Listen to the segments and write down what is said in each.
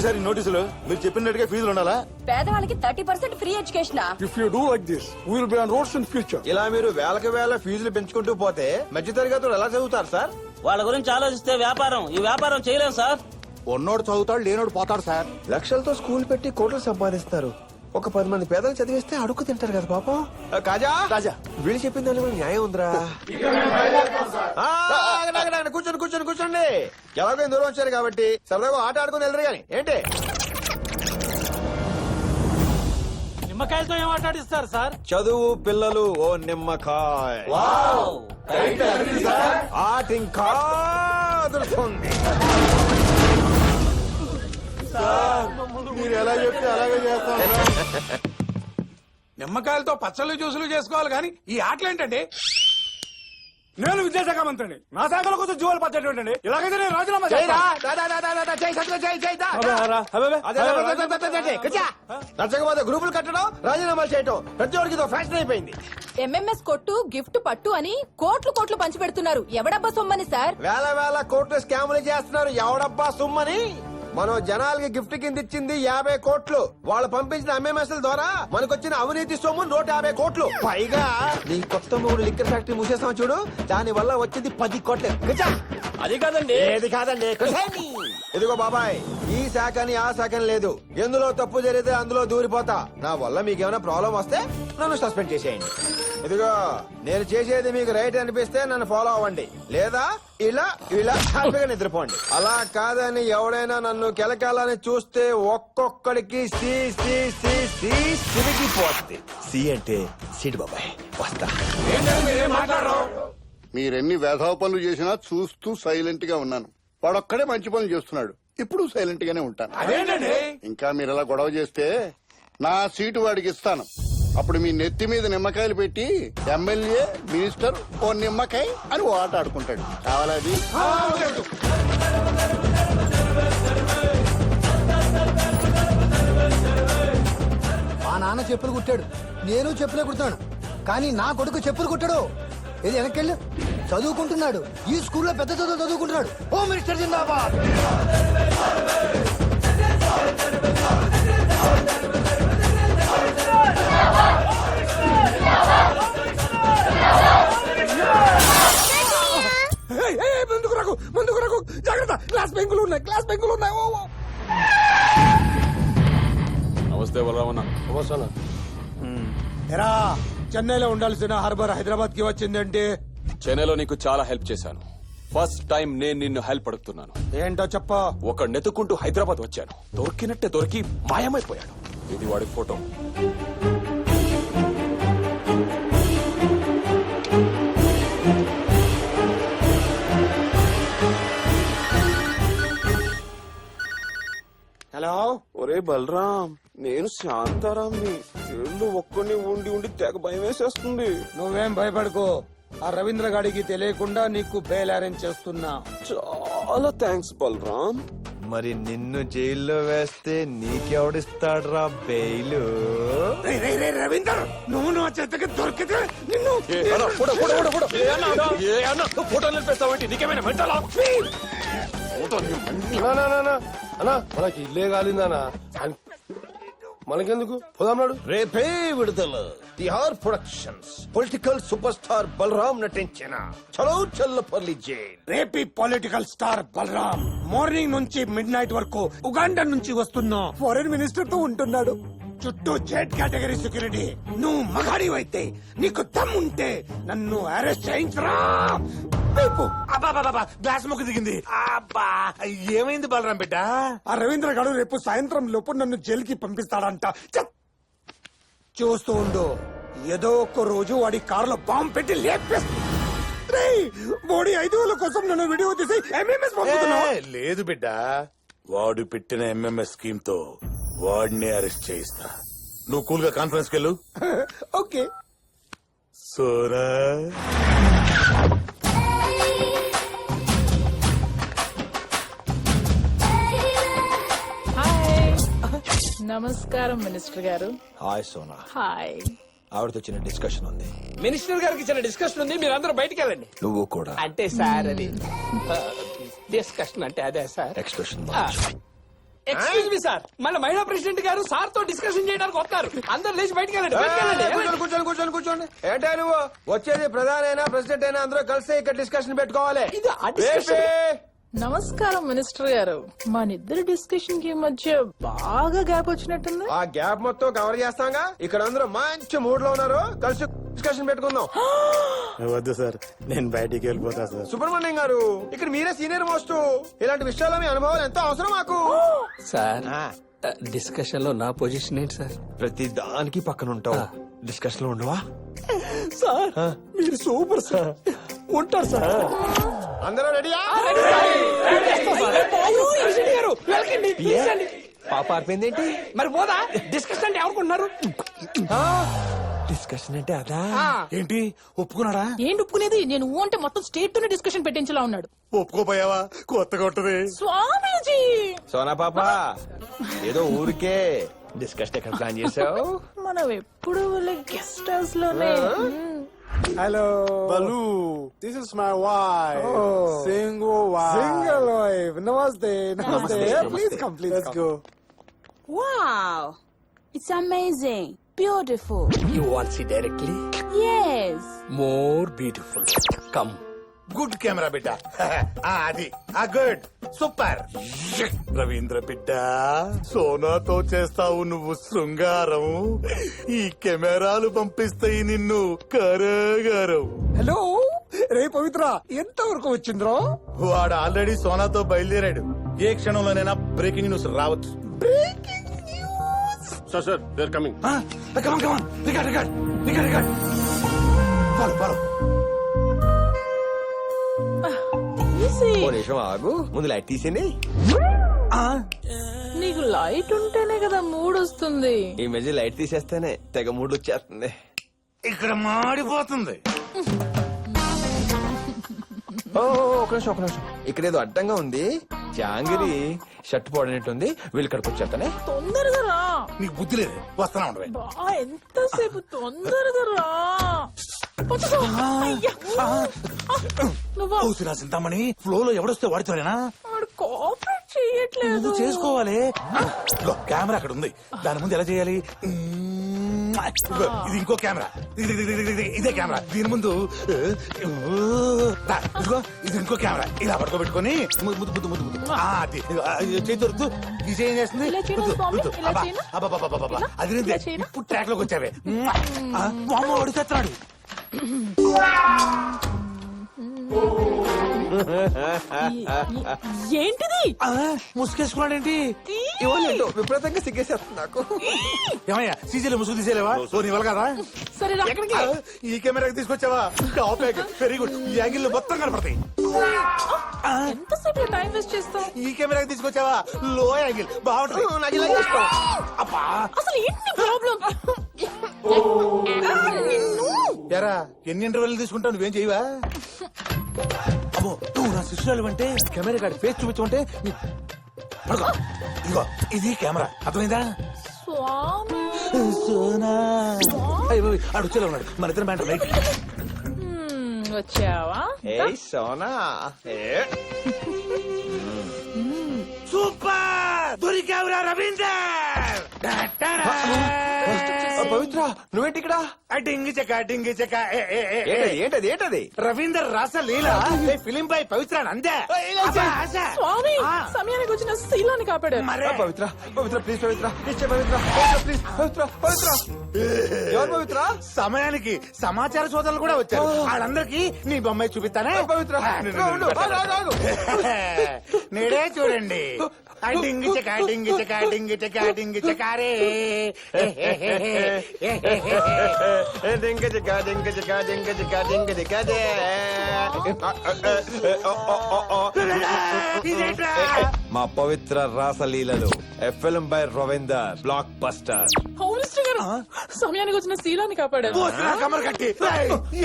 Sir ఈ నోటీసులు? మీరు చెప్పినట్టుగా ఫీజులు ఉండాలా? పేదవాళ్ళకి 30% free education. If you do like this, we will be on roads in future. ఇలా మీరు వేలకి వేల ఫీజులు పెంచుకుంటూ పోతే మధ్య తరగతులు ఎలా చదువుతారు సార్? వాళ్ళ గురించి ఆలోచిస్తే ఈ వ్యాపారం చేయలేం సార్. ఉన్నోడు చదువుతాడు, లేనోడు పోతాడు సార్. లక్షలతో స్కూల్ పెట్టి కోట్లు సంపాదిస్తారు. ఒక 10 మంది పేదలు చదివిస్తే అడుగు తింటారు కదా పాపం. కాజా రాజా, వీళ్ళు చెప్పిన దాని కూడా న్యాయం ఉందిరా. కూర్చోండి కూర్చోండి కూర్చోండి. ఎలాగో దూరం వచ్చారు కాబట్టి సరదాగా ఆట ఆడుకుని వెళ్ళరు గాని ఏంటి? నిమ్మకాయలతో ఏం ఆటాడిస్తారు సార్? చదువు పిల్లలు ఓ నిమ్మకాయ. ఆట ఇంకా అదురుతుంది. మీరు ఎలా చెప్తే అలాగే చేస్తాం. నిమ్మకాయలతో పచ్చళ్ళు జ్యూసులు చేసుకోవాలి కానీ ఈ ఆటలు ఏంటండి? నేను విద్యాశాఖ మంత్రిని, నా శాఖల కోసం జీవాలు పట్టేటండి. ఇలాగైతే నేను రాజీనామా నచ్చకపోతే గ్రూపులు కట్టడం, రాజీనామాలు చేయటం ప్రతి ఒక్కరికి ఇదో ఫ్యాషన్ అయిపోయింది. ఎంఎంఎస్ కొట్టు గిఫ్ట్ పట్టు అని కోట్లు కోట్లు పంచి పెడుతున్నారు. ఎవడబ్బా సొమ్మని సార్? వేల వేల కోట్లు స్కాములు చేస్తున్నారు. ఎవడబ్బా సుమ్మని? మనం జనాలకి గిఫ్ట్ కింద ఇచ్చింది 50 కోట్లు. వాళ్ళు పంపించిన ఎంఎంఎస్ ద్వారా మనకొచ్చిన అవినీతి సొమ్ము 150 కోట్లు. పైగా నీ కొత్త మూడు లిక్కర్ ఫ్యాక్టరీ మూసేస్తాం చూడు, దాని వల్ల వచ్చింది 10 కోట్లు. అది కాదండి. ఏది కాదండి? ఇదిగో బాబాయ్, ఈ శాఖని ఆ శాఖని లేదు. ఎందులో తప్పు జరిగితే అందులో దూరిపోతా. నా వల్ల మీకేమైనా ప్రాబ్లం వస్తే నన్ను సస్పెండ్ చేసేయండి. ఇదిగో నేను చేసేది మీకు రైట్ అనిపిస్తే నన్ను ఫాలో అవ్వండి, లేదా ఇలా ఇలా హ్యాపీగా నిద్రపోండి. అలా కాదని ఎవడైనా నన్ను కెలకాలని చూస్తే ఒక్కొక్కడికి సిరిగిపోద్ది. సి అంటే సీడ్ బాబాయ్. వస్తా. మీరెన్ని వేధవ పనులు చేసినా చూస్తూ సైలెంట్ గా ఉన్నాను. వాడొక్కడే మంచి పనులు చేస్తున్నాడు. ఇప్పుడు సైలెంట్ గానే ఉంటాను. ఇంకా మీరు ఇలా గొడవ చేస్తే నా సీటు వాడికి ఇస్తాను. అప్పుడు మీ నెత్తి మీద నిమ్మకాయలు పెట్టి ఎమ్మెల్యే మినిస్టర్ ఓ నిమ్మకాయ అని ఓ ఆట ఆడుకుంటాడు. కావాలది? మా నాన్న చెప్పులు కుట్టాడు, నేను చెప్పులే కుడతాను. కానీ నా కొడుకు చెప్పులు కుట్టాడు. ఇది వెనకెళ్ళు చదువుకుంటున్నాడు. ఈ స్కూల్లో పెద్ద చదువు చదువుకుంటున్నాడు. హోమ్ మినిస్టర్ జిందాబాద్. ముందుకు రాకు, జాగ్రత్త. క్లాస్ బెంకులు ఉన్నాయి. నమస్తే బలరామన్న. ఎరా, చెన్నైలో ఉండాల్సిన హార్బర్ హైదరాబాద్ కి వచ్చిందంటే? చెన్నైలో నీకు చాలా హెల్ప్ చేశాను. ఫస్ట్ టైం నేను నిన్ను హెల్ప్ అడుగుతున్నాను. ఏంటో చెప్ప. ఒక నెతుకుంటూ హైదరాబాద్ వచ్చాను. దొరికినట్టే దొరికి మాయమైపోయాడు. ఇది వాడి ఫోటో. హలో. ఒరే బలరాం, నేను శాంతారాంని. ఇల్లు ఒక్కడిని ఉండి తెగ భయం వేసేస్తుంది. నువ్వేం భయపడుకో. ఆ రవీంద్ర గాడికి తెలియకుండా నీకు బెయిల్ అరేంజ్ చేస్తున్నా. చాలా థ్యాంక్స్ బలరాం. మరి నిన్ను జైల్లో వేస్తే నీకెవడిస్తాడ్రా బెయిలు? రవీందర్, నువ్వు నా చేతకి దొరికితే నిన్ను ఫోటో నిలిపేస్తావేంటి? నీకేమైనా మెంటలా? అన్నా మనకి ఇల్లే కాలిందనా? మనకెందుకు పోదాం. రేపే విడుదల Tihar productions political super star Balaram నటించిన చలో చల్లపల్లి జైల్. రేపీ పొలిటికల్ స్టార్ బలరాం మార్నింగ్ నుంచి మిడ్ నైట్ వరకు ఉగాండా నుంచి వస్తున్న ఫారెన్ మినిస్టర్ తో ఉంటున్నాడు. చుట్టూ జెడ్ కేటగిరీ సెక్యూరిటీ. నువ్వు మగాడివైతే, నీకు దమ్ముంటే నన్ను అరెస్ట్ చేయించరా. గ్లాస్ మొక్క దిగింది. అబ్బా, ఏమైంది బలరాం బిడ్డ? ఆ రవీంద్ర గారు రేపు సాయంత్రం లోపు నన్ను జైలుకి పంపిస్తాడంట. చూస్తూ ఉండు, ఏదో ఒక్క రోజు వాడి కారులో బాంబు పెట్టి లేపేస్తా. వాడి 5,000 కోసం నన్ను వీడియో తీసి ఎంఎంఎస్ లేదు బిడ్డ, వాడు పెట్టిన ఎంఎంఎస్ స్కీమ్ తో వాడిని అరెస్ట్ చేయిస్తా. నువ్వు కూల్ గా కాన్ఫరెన్స్ కెళ్ళు. ఓకే. సోరా నమస్కారం మినిస్టర్ గారు. హాయ్ సోనా. హాయ్. ఆవిడతో చిన్న డిస్కషన్ ఉంది. మినిస్టర్ గారికి చిన్న డిస్కషన్ ఉంది, మీరు అందరూ బయటికి వెళ్ళండి. నువ్వు కూడా. అంటే సార్ అది డిస్కషన్ అంటే అదే sir. Expression excuse me sir మన మహిళా ప్రెసిడెంట్ గారు సార్ తో డిస్కషన్ చేయడానికి వస్తారు అందరు లేచి బయటికి వెళ్ళండి కూర్చోండి కూర్చోండి కూర్చోండి కూర్చోండి ఏంటో నువ్వు వచ్చేది ప్రధాని అయినా ప్రెసిడెంట్ అయినా అందరూ కలిసి ఇక్కడ డిస్కషన్ పెట్టుకోవాలి. ఇది ఆ discussion. బేబీ! నమస్కారం మినిస్టర్ గారు. మనిద్దరి డిస్కషన్ కి మధ్య బాగా గ్యాప్ వచ్చినట్టుంది. ఆ గ్యాప్ మొత్తం కవర్ చేస్తాంగా. ఇక్కడ అందరూ మంచి మూడ్ లో ఉన్నారు, కలిసి డిస్కషన్ పెట్టుకుందాం. వద్దు సార్, నేను బయటికి వెళ్ళిపోతా సార్. సుబ్రహ్మణ్యం గారు, ఇక్కడ మీరే సీనియర్ మోస్ట్. ఇలాంటి విషయాల్లో మీ అనుభవాలు ఎంతో అవసరం మాకు. సార్ డిస్కషన్ లో నా పొజిషన్ ఏంటి సార్? ప్రతి దానికి పక్కన ఉంటావు, డిస్కషన్ లో ఉండవా? సార్ మీరు సూపర్ సార్, ఉంటారు సార్. అందరూ రెడీయా? పాప ఆర్పింది ఏంటి? మరి పోదా డిస్కషన్ అంటే ఎవరుకుంటున్నారు? డిస్కషన్ అంటే అదా? ఏంటి ఒప్పుకున్నాడా? ఏంటి ఒప్పుకునేది? నేను ఊ అంటే మొత్తం స్టేట్ తోనే డిస్కషన్ పెట్టించేలా ఉన్నాడు. ఒప్పుకోపోయావా? కొత్తగా ఉంటది. స్వామీజీ సోనా పాప, ఏదో ఊరికే డిస్కషన్ ఎక్కడ ప్లాన్ చేసావు? మనం ఎప్పుడు గెస్ట్ హౌస్ లోనే. Hello. Balu, this is my wife. Single wife. Single wife. Namaste. Namaste. Please come, please Let's come. go. Wow, it's amazing, beautiful. You want see directly? Yes. More beautiful. Come. Good camera బిడ్డ. అది good super. Ravindra బిడ్డ, సోనాతో చేస్తావు నువ్వు శృంగారం, ఈ కెమెరాలు పంపిస్తాయి నిన్ను కరగారం. Hello రే పవిత్ర, ఎంత వరకు వచ్చింద్రో? వాడు ఆల్రెడీ సోనాతో బయలుదేరాడు. ఏ క్షణంలోనైనా బ్రేకింగ్ న్యూస్ రావచ్చు. Sir they're coming. ఫాలో ఓ నిమిషం ఆగు, ముందు లైట్ తీసేయండి. నీకు లైట్ ఉంటేనే కదా మూడ్ వస్తుంది. ఈ మధ్య లైట్ తీసేస్తేనే తెగ మూడు వచ్చేస్తుంది. ఇక్కడ మాడిపోతుంది. ఓ ఒక నిమిషం ఒక నిమిషం, ఇక్కడ ఏదో అడ్డంగా ఉంది. జాంగిరి షర్ట్ పోడనట్టుంది, వీళ్ళు ఇక్కడికి వచ్చేస్తానే. తొందరగా రా. నీకు బుద్ధి లేదు, వస్తానా ఉండవే. బా ఎంతసేపు, తొందరగా రా. పట్టుకో. అయ్యా. నువ్వా? చూసినా చింతామణి, ఫ్లో లో ఎవడొస్తే వాడితేనా? వాడు కోఆపరేట్ చెయ్యట్లేదు. నువ్వు చేసుకోవాలి. ఇదిగో, కెమెరా అక్కడ ఉంది, దాని ముందు ఎలా చేయాలి? ఇదిగో, ఇది ఇంకో కెమెరా, ఇదే కెమెరా. దీని ముందు ఇదిగో, ఇది ఇంకో కెమెరా. ఇలా పడుకోబెట్టుకొని ముద్దు ముద్దు ముద్దు ముద్దు. చేతి దొరుకుతూ ఈ చేంజ్ చేస్తుంది. ఇలా చేయనా స్వామి? ఇలా చేయనా? అది ఇలా చేయనా? ఇప్పుడు ట్రాక్ లోకి వచ్చావే. వాడు తెస్తున్నాడు. ఏంటిది? ముసుకేసుకున్నాడేంటి? ఇవ్వలేదు, విపరీతంగా సిగ్గేసేస్తుంది నాకు. ఏమయ్యా, సీజీలో ముసుగు తీసేలేవా? ఓ నీ వల్ల కదా. సరే రా. ఈ కెమెరాకి తీసుకొచ్చావా? Very good. ఈ యాంగిల్ మొత్తం కనపడతాయి. ఎంతసేపు టైం వేస్ట్ చేస్తావు? ఈ కెమెరాకి తీసుకొచ్చావా? లో యాంగిల్ బాగుంటుంది. అబ్బా, అసలు ఏంటి ప్రాబ్లం? ఎరా ఎన్ని ఇంటర్వ్యూలు తీసుకుంటావు, నువ్వేం చేయవా? అమ్మో, నువ్వు నా శిష్యురాలు అంటే కెమెరా కాడి ఫేస్ చూపించమంటే పడుకో. ఇదిగో, ఇది కెమెరా, అర్థమైందా? స్వామి సోనా అడుగులో ఉన్నాడు, మన ఇద్దరు మ్యాటర్ రైట్. వచ్చావా? ఏయ్ సోనా, సూపర్ దొరికావురా రవీందర్. పవిత్ర నువ్వేంటి ఇక్కడ? డింగి చెక్క డింగి చెక్క. ఏంటది ఏంటది? రవీందర్ రాసలీల ఫిలిం పై పవిత్ర అందే. స్వామి సమయానికి వచ్చిన శీలాన్ని కాపాడారు. పవిత్ర పవిత్ర ప్లీజ్, పవిత్ర ఇచ్చే, పవిత్ర ప్లీజ్, పవిత్ర పవిత్ర. ఎవరు పవిత్ర? సమయానికి సమాచార సోదరులు కూడా వచ్చారు, వాళ్ళందరికీ నీ బొమ్మాయి చూపిస్తానే. పవిత్ర నేడే చూడండి. డింగి చెక్క డింగి చెక్క డింగి చెక్క డింగి చెకారే. మా పవిత్ర రాసలీలలు FLM by Ravinder blockbuster. Home minister గారు సమయానికి వచ్చిన శీలాన్ని కాపాడారు. కమర్ కట్టి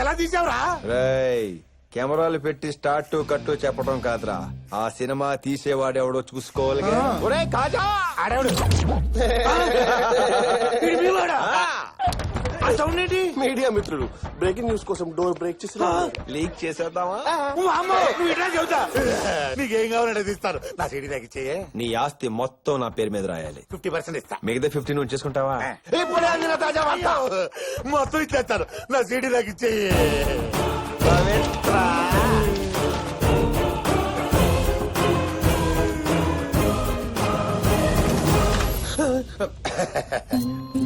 ఎలా తీసావురా? రేయ్, కెమెరాలు పెట్టి స్టార్ట్ కట్టు చెప్పడం కాదురా, ఆ సినిమా తీసేవాడెవడో చూసుకోవాలి. ఒరేయ్ కాజా, ఆడేవాడు ఆ సౌండ్ ఏంటి? మీడియా మిత్రులు బ్రేకింగ్ న్యూస్ కోసం డోర్ బ్రేక్ చేసి లీక్ చేసేద్దామా? అమ్మో, నువ్వు ఇట్లా చెబుతా. నీకేం కావాలంటే తీస్తాను. నా సీడీ నాకు ఇచ్చేయే. నీ ఆస్తి మొత్తం నా పేరు మీద రాయాలి. 50% ఇస్తా. మిగతా 50 నువ్వు చేసుకుంటావా? ఇప్పుడే అందిన తాజా వార్త. మొత్తం ఇచ్చేస్తాను. నా సీడీ నాకు ఇచ్చేయి.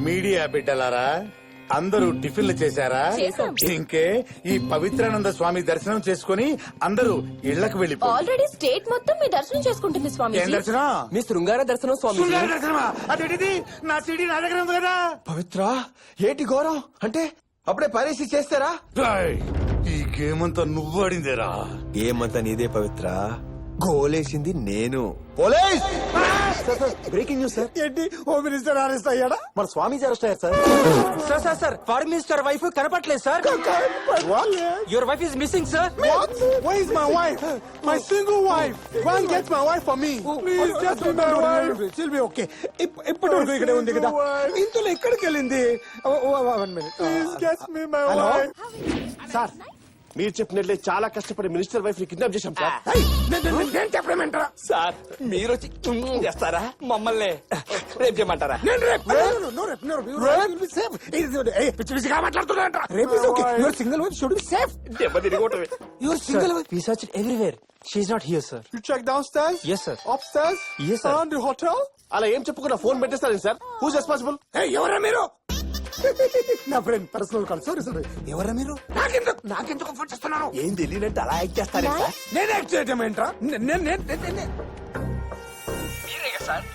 మీడియా బిడ్డలారా, అందరూ టిఫిన్లు చేశారా? ఇంకే ఈ పవిత్రానంద స్వామి దర్శనం చేసుకుని అందరూ ఇళ్లకు వెళ్ళిపో. ఆల్రెడీ స్టేట్ మొత్తం మీ దర్శనం చేసుకుంటుంది స్వామి. ఏం దర్శనం? మీ శృంగార దర్శనం స్వామి. శృంగార దర్శనమా? అదేంటిది? నా సీడీ నా దగ్గర ఉంది కదా. పవిత్ర ఏంటి ఘోరం అంటే అప్పుడే పరిస్థితి చేస్తారా? రాయ్, ఈ గేమ్ అంతా నువ్వు ఆడిందేరా. ఏమంతా నీదే పవిత్ర, గోలేసింది నేను. పోలీస్! Breaking news sir. ఏంటి హోమ్ మినిస్టర్ అరెస్ట్ అయ్యాడా? మన స్వామీజీ అరెస్ట్ అయ్యారు sir. Sir sir sir foreign minister wife కనపట్లేదు sir. Your wife is missing sir. What? Where is my wife? My single wife. Go and get my wife for me. Please just be my wife. She'll be okay. ఇప్పటి వరకు ఇక్కడే ఉంది కదా. ఇంతలో ఎక్కడికి వెళ్ళింది? 1 minute. Please get me my wife. Sir మీరు చెప్పినట్లే చాలా కష్టపడి మినిస్టర్ వైఫ్ ని కిడ్నాప్ చేశాం సార్. నేను చెప్పలేమంటారా? సార్ మీరు వచ్చి చేస్తారా మమ్మల్ని రేపు చేయమంటారా? నేను రేపు పిచ్చి పిచ్చిగా మాట్లాడుతున్నా. రేపు is okay. Your single wife should be safe. దెబ్బ తిరిగొట్టమే. Your single wife. We searched everywhere. She is not here, sir. You check downstairs? Yes, sir. Upstairs? Yes, sir. Around the hotel? అలా ఏం చెప్పుకున్నా ఫోన్ పెట్టేస్తారండి sir. Who's responsible? ఎవరా మీరు? నా friend personal call. Sorry sorry. ఎవరా మీరు? నాకెందుకు ఫోన్ చేస్తున్నాను? ఏం తెలియనట్టు అలా యాక్ట్ చేస్తారా సార్? నేను యాక్ట్ చేయటం ఏంట్రా?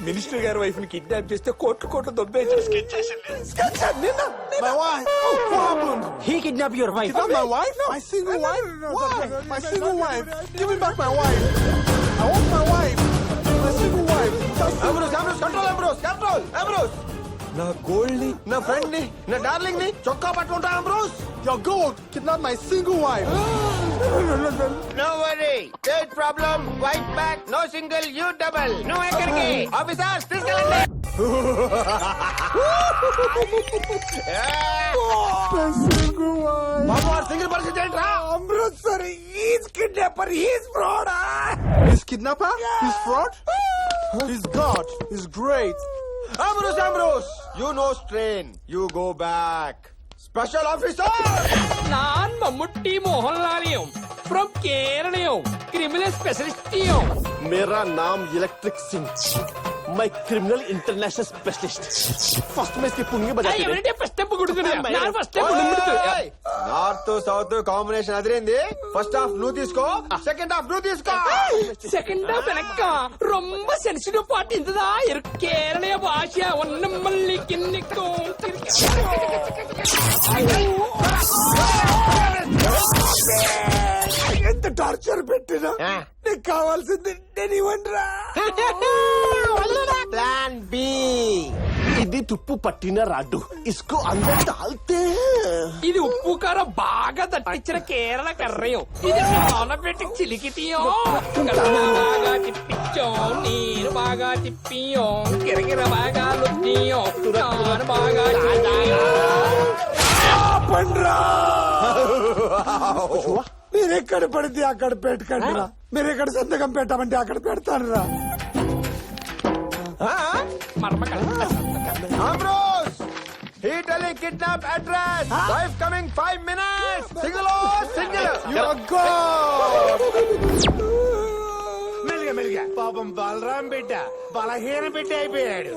మినిస్టర్ గారి వైఫ్ ని కిడ్నాప్ చేస్తే కోట్లు దొబ్బేసి స్కెచ్ చేసింది. My wife. What happened? He kidnapped your wife. Is that my wife? My single wife? Why? My single wife. Give me back my wife. I want my wife. My single wife. Ambrose, control Ambrose, control Ambrose. నా gold ని, నా friend ని, నా darling ని చొక్కా పట్టుకుంటా Ambrose. Your gold kidnap my single wife. No worry, date problem, wait back, no single, you double. నువ్వు ఎక్కడికి? ఆఫీసర్స్ తీసుకెళ్ళండి. My single wife. బాబు సింగిల్ పరిస్థితి ఏంట్రా? Amritsar, he's kidnapper, he's fraud. He's kidnapper? He's fraud? He's God. He's great. Ambrose, you know strain. You go back. Special officer! நான் மம்முட்டி மோகன்லாலியும் from கேரளையும் criminal ஸ்பெஷலிஸ்டியும். मेरा नाम electric Singh. मैं क्रिमिनल इंटरनेशनल स्पेशलिस्ट. फर्स्ट में इसकी पुंगी बजा के ఎవరంటే ఫస్ట్ స్టెప్ కొడుకునే నేను ఫస్ట్ స్టెప్ కొడుకునే. నార్త్ సౌత్ కాంబినేషన్ అదిరింది. ఫస్ట్ హాఫ్ నువ్వు తీసుకో, సెకండ్ హాఫ్ నువ్వు తీసుకో. செகண்ட் ஹாஃப் எனக்கு ரொம்ப சென்சிட்டிவ் பார்ட் இதுதா இருக்கு. கேரளைய பாஷை ஒன்னும் மல்லிக்கு நிக்கும். ఎంత టార్చర్ పెట్టినా నీకు కావాల్సింది నేను ఇవ్వనురా. Plan B. ఇది తుప్పు పట్టిన రాడ్డు. ఇస్కో అందర్ డాల్తే. ఇది ఉప్పు కారం బాగా దట్టించిన కేరళ కర్రయం. ఇది పెట్టి చిలికితీయం. బాగా తిప్పించాం, నీరు బాగా తిప్పియం, గిరగిర బాగా లుప్పియం, బాగా పండ్రా. మీరు ఎక్కడ పడితే అక్కడ పెట్టకండి రా. మీరు ఎక్కడ సంతకం పెట్టమంటే అక్కడ పెడతాను రా. మర్మ Ambrose! He telling kidnap address. Wife coming 5 minutes. Single or single? You're God. మెల్లిగా పాపం బలరాం బిడ్డ బలహీన బిడ్డ అయిపోయాడు.